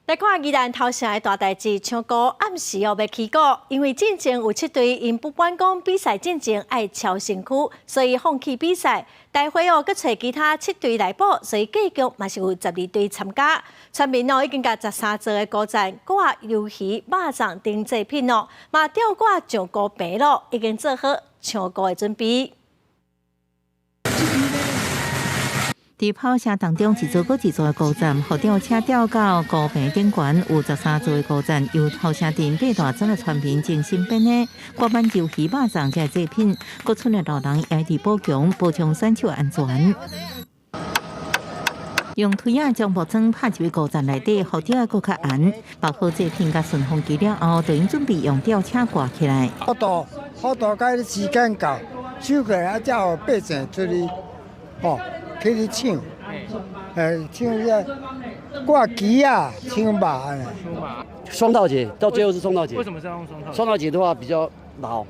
来看宜兰头城的大代志，唱歌暗时要起鼓，因为进前有7队因不管讲比赛进前爱超身躯，所以放弃比赛。待会搁找其他7队来补，所以结局嘛是有12队参加。村民已经甲13座的歌站、歌啊、游戏、肉粽等制品嘛吊挂上歌棚咯，已经做好唱歌的准备。 伫炮声当中，一座搁一座的歌站，互吊车吊到高坪顶悬，有13座的歌站，由炮声镇8大庄的村民精心编的国版游戏肉粽嘅制品，各村的老人也伫保障选手安全。用推啊将木桩拍入歌站内底，互吊搁较严，包好制品甲顺风机了后，就已准备用吊车挂起来。好大概时间到，收起来才有百姓出去，去唱，唱个挂旗啊，唱马呢。双套节到最后是双套节。为什么是要用双套？双套节的话比较老。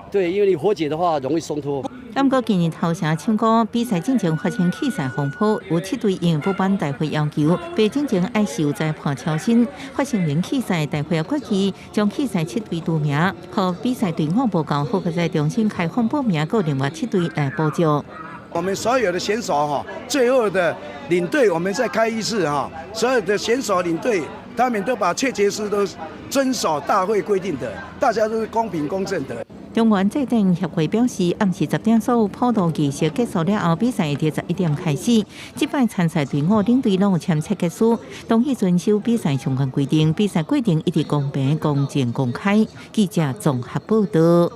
对，因为你火节的话容易松脱。不过今年头城唱歌比赛进前发生器材风波，有7队因不办大会要求，被进前爱受在破超新，发生连器材大会决议将器材7队除名，和比赛队伍无够好，再重新开放报名，各另外7队来补救。 我们所有的选手最后的领队，我们再开一次所有的选手领队，他们都把切结书都遵守大会规定的，大家都是公平公正的。中原制定协会表示，暗时10点所有普渡仪式结束了后，比赛伫11点开始。这摆参赛队伍领队拢有签切结书，同意遵守比赛相关规定。比赛规定一直公平、公正、公开。记者综合报道。